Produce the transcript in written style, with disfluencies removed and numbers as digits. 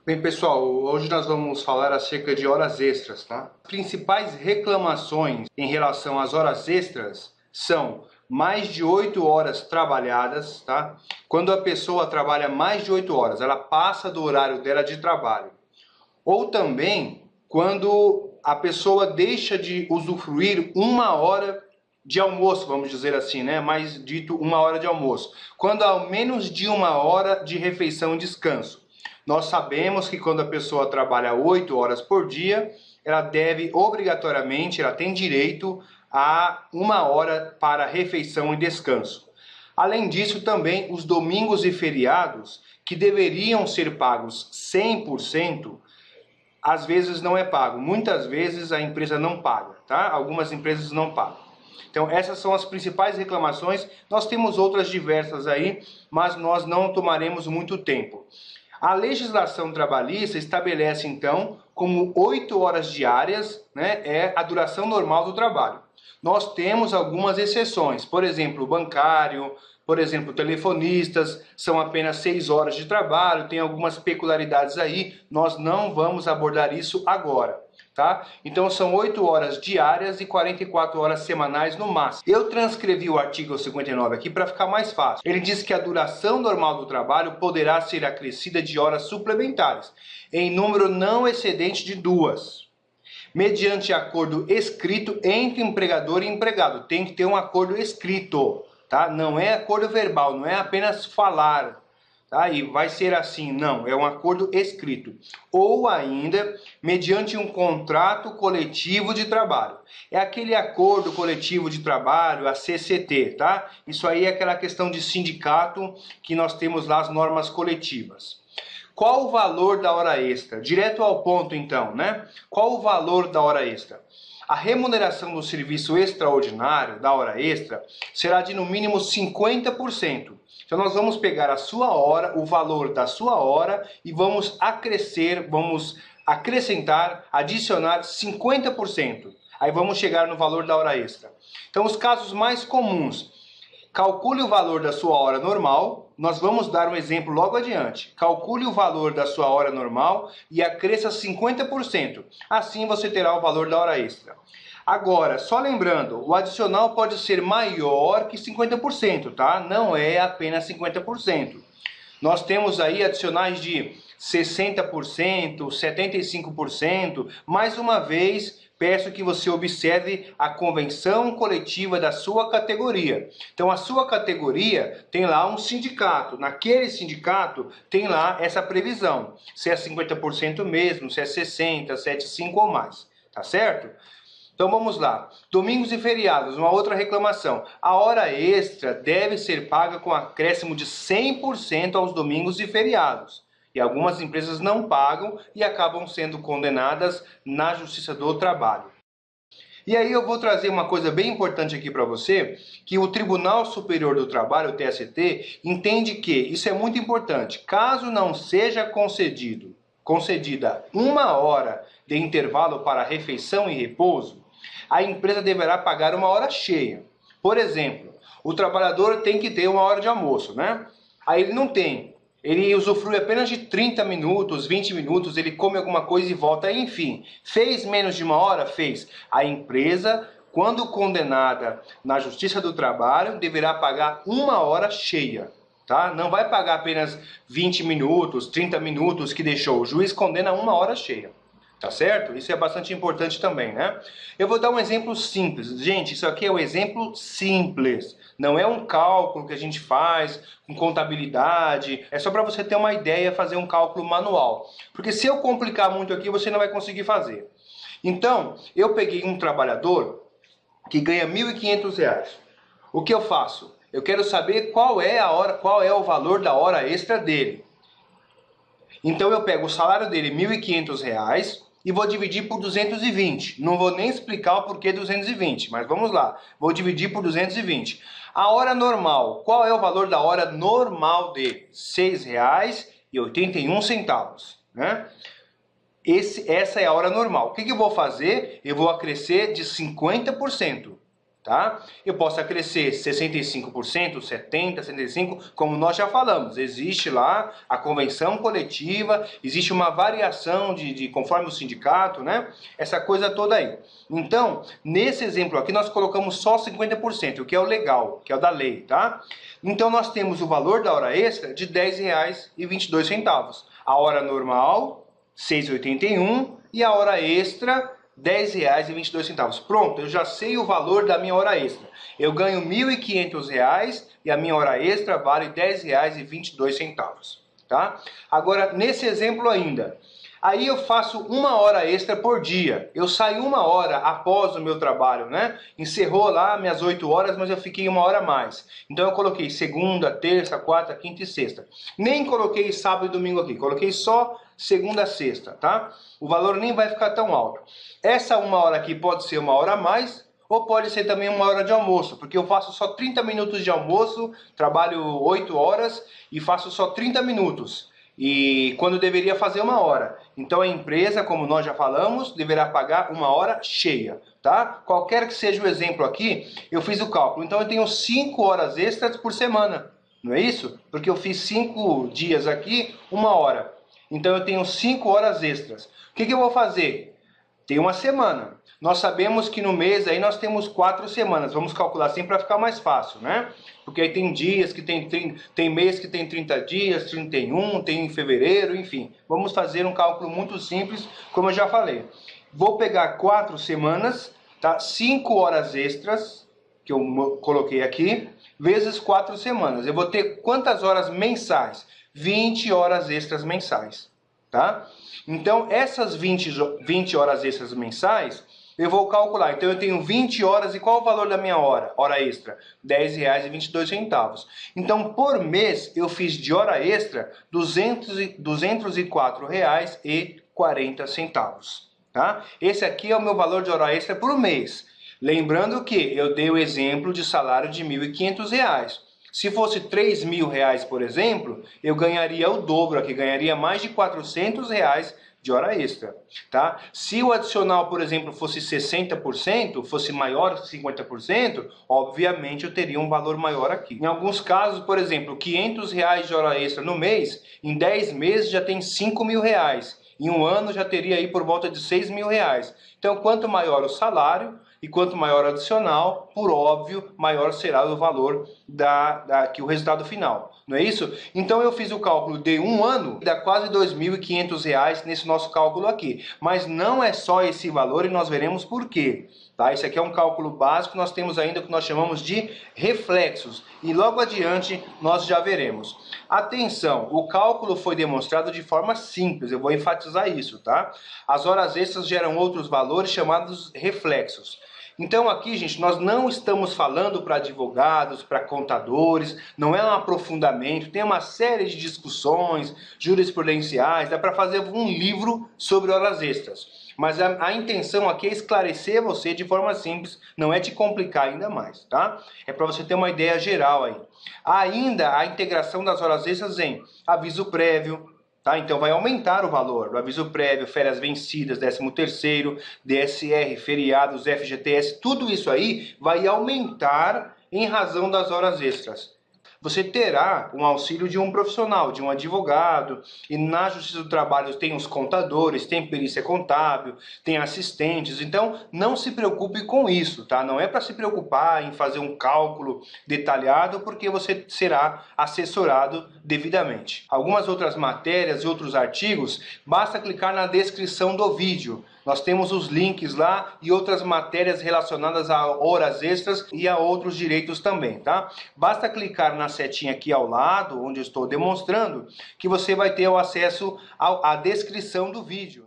Bem, pessoal, hoje nós vamos falar acerca de horas extras, tá? As principais reclamações em relação às horas extras são mais de 8 horas trabalhadas, tá? Quando a pessoa trabalha mais de 8 horas, ela passa do horário dela de trabalho. Ou também quando a pessoa deixa de usufruir 1 hora de almoço, vamos dizer assim, né? Mais dito 1 hora de almoço. Quando há menos de 1 hora de refeição e descanso. Nós sabemos que quando a pessoa trabalha 8 horas por dia, ela deve obrigatoriamente, ela tem direito a 1 hora para refeição e descanso. Além disso, também os domingos e feriados, que deveriam ser pagos 100%, às vezes não é pago. Muitas vezes a empresa não paga, tá? Algumas empresas não pagam. Então essas são as principais reclamações. Nós temos outras diversas aí, mas nós não tomaremos muito tempo. A legislação trabalhista estabelece, então, como 8 horas diárias, né, é a duração normal do trabalho. Nós temos algumas exceções, por exemplo, o bancário, por exemplo, telefonistas, são apenas 6 horas de trabalho, tem algumas peculiaridades aí, nós não vamos abordar isso agora. Tá? Então são 8 horas diárias e 44 horas semanais no máximo. Eu transcrevi o artigo 59 aqui para ficar mais fácil. Ele diz que a duração normal do trabalho poderá ser acrescida de horas suplementares, em número não excedente de 2, mediante acordo escrito entre empregador e empregado. Tem que ter um acordo escrito, tá? Não é acordo verbal, não é apenas falar. Tá? E vai ser assim, não, é um acordo escrito. Ou ainda, mediante um contrato coletivo de trabalho. É aquele acordo coletivo de trabalho, a CCT, tá? Isso aí é aquela questão de sindicato que nós temos lá as normas coletivas. Qual o valor da hora extra? Direto ao ponto então, né? Qual o valor da hora extra? A remuneração do serviço extraordinário, da hora extra, será de no mínimo 50%. Então nós vamos pegar a sua hora, o valor da sua hora e vamos acrescentar, adicionar 50%. Aí vamos chegar no valor da hora extra. Então os casos mais comuns: calcule o valor da sua hora normal. Nós vamos dar um exemplo logo adiante. Calcule o valor da sua hora normal e acresça 50%. Assim você terá o valor da hora extra. Agora, só lembrando, o adicional pode ser maior que 50%, tá? Não é apenas 50%. Nós temos aí adicionais de 60%, 75%. Mais uma vez, peço que você observe a convenção coletiva da sua categoria. Então, a sua categoria tem lá um sindicato. Naquele sindicato tem lá essa previsão. Se é 50% mesmo, se é 60%, se é de 5% ou mais. Tá certo? Então vamos lá. Domingos e feriados, uma outra reclamação. A hora extra deve ser paga com acréscimo de 100% aos domingos e feriados. E algumas empresas não pagam e acabam sendo condenadas na Justiça do Trabalho. E aí eu vou trazer uma coisa bem importante aqui para você, que o Tribunal Superior do Trabalho, o TST, entende que, isso é muito importante, caso não seja concedida 1 hora de intervalo para refeição e repouso, a empresa deverá pagar 1 hora cheia. Por exemplo, o trabalhador tem que ter 1 hora de almoço, né? Aí ele não tem. Ele usufrui apenas de 30 minutos, 20 minutos, ele come alguma coisa e volta, enfim. Fez menos de 1 hora? Fez. A empresa, quando condenada na Justiça do Trabalho, deverá pagar 1 hora cheia. Tá? Não vai pagar apenas 20 minutos, 30 minutos que deixou. O juiz condena 1 hora cheia. Tá certo? Isso é bastante importante também, né? Eu vou dar um exemplo simples. Gente, isso aqui é um exemplo simples. Não é um cálculo que a gente faz com contabilidade. É só para você ter uma ideia, fazer um cálculo manual. Porque se eu complicar muito aqui, você não vai conseguir fazer. Então, eu peguei um trabalhador que ganha R$ 1.500. O que eu faço? Eu quero saber qual é o valor da hora extra dele. Então eu pego o salário dele, R$ 1.500, e vou dividir por 220. Não vou nem explicar o porquê 220, mas vamos lá. Vou dividir por 220. A hora normal, qual é o valor da hora normal dele? R$ 6,81, né? Essa é a hora normal. O que eu vou fazer? Eu vou acrescer de 50%. tá? Eu posso acrescer 65%, 70%, 75%, como nós já falamos. Existe lá a convenção coletiva, existe uma variação de conforme o sindicato, né? Essa coisa toda aí. Então, nesse exemplo aqui, nós colocamos só 50%, o que é o legal, que é o da lei, tá? Então, nós temos o valor da hora extra de R$ 10,22. A hora normal, R$ 6,81, e a hora extra, R$ 10,22. Pronto, eu já sei o valor da minha hora extra. Eu ganho R$ 1.500 e a minha hora extra vale R$ 10,22. Tá? Agora, nesse exemplo ainda, aí eu faço uma hora extra por dia. Eu saio uma hora após o meu trabalho, né? Encerrou lá minhas 8 horas, mas eu fiquei uma hora a mais. Então eu coloquei segunda, terça, quarta, quinta e sexta. Nem coloquei sábado e domingo aqui, coloquei só segunda a sexta, tá? O valor nem vai ficar tão alto. Essa uma hora aqui pode ser uma hora a mais, ou pode ser também uma hora de almoço, porque eu faço só 30 minutos de almoço, trabalho 8 horas e faço só 30 minutos. E quando deveria fazer uma hora. Então a empresa, como nós já falamos, deverá pagar uma hora cheia, tá? Qualquer que seja o exemplo aqui, eu fiz o cálculo. Então eu tenho 5 horas extras por semana, não é isso? Porque eu fiz 5 dias aqui, uma hora. Então eu tenho 5 horas extras. O que eu vou fazer? Tem uma semana. Nós sabemos que no mês aí nós temos 4 semanas. Vamos calcular assim para ficar mais fácil, né? Porque aí tem dias que tem mês que tem 30 dias, 31, tem em fevereiro, enfim. Vamos fazer um cálculo muito simples, como eu já falei. Vou pegar 4 semanas, tá? 5 horas extras, que eu coloquei aqui, vezes 4 semanas. Eu vou ter quantas horas mensais? 20 horas extras mensais, tá? Então, essas 20 horas extras mensais, eu vou calcular. Então, eu tenho 20 horas e qual o valor da minha hora? Hora extra, R$ 10,22. Então, por mês, eu fiz de hora extra R$ 204,40. Tá? Esse aqui é o meu valor de hora extra por mês. Lembrando que eu dei o exemplo de salário de R$ 1.500. Se fosse R$ 3.000, por exemplo, eu ganharia o dobro aqui, ganharia mais de R$ 400 de hora extra, tá? Se o adicional, por exemplo, fosse 60%, fosse maior que 50%, obviamente eu teria um valor maior aqui. Em alguns casos, por exemplo, R$ 500 de hora extra no mês, em 10 meses já tem R$ 5.000. Em um ano já teria aí por volta de R$ 6.000. Então, quanto maior o salário e quanto maior o adicional, por óbvio, maior será o valor que o resultado final. Não é isso? Então eu fiz o cálculo de um ano, dá quase R$ 2.500 nesse nosso cálculo aqui. Mas não é só esse valor e nós veremos por quê. Tá? Esse aqui é um cálculo básico, nós temos ainda o que nós chamamos de reflexos. E logo adiante nós já veremos. Atenção, o cálculo foi demonstrado de forma simples, eu vou enfatizar isso, tá? As horas extras geram outros valores chamados reflexos. Então aqui, gente, nós não estamos falando para advogados, para contadores, não é um aprofundamento, tem uma série de discussões jurisprudenciais, dá para fazer um livro sobre horas extras. Mas a intenção aqui é esclarecer você de forma simples, não é te complicar ainda mais, tá? É para você ter uma ideia geral aí. Há ainda a integração das horas extras em aviso prévio, tá? Então vai aumentar o valor do aviso prévio, férias vencidas, 13º, DSR, feriados, FGTS, tudo isso aí vai aumentar em razão das horas extras. Você terá um auxílio de um profissional, de um advogado, e na Justiça do Trabalho tem os contadores, tem perícia contábil, tem assistentes, então não se preocupe com isso, tá? Não é para se preocupar em fazer um cálculo detalhado, porque você será assessorado devidamente. Algumas outras matérias e outros artigos, basta clicar na descrição do vídeo. Nós temos os links lá e outras matérias relacionadas a horas extras e a outros direitos também, tá? Basta clicar na setinha aqui ao lado, onde eu estou demonstrando, que você vai ter o acesso à descrição do vídeo.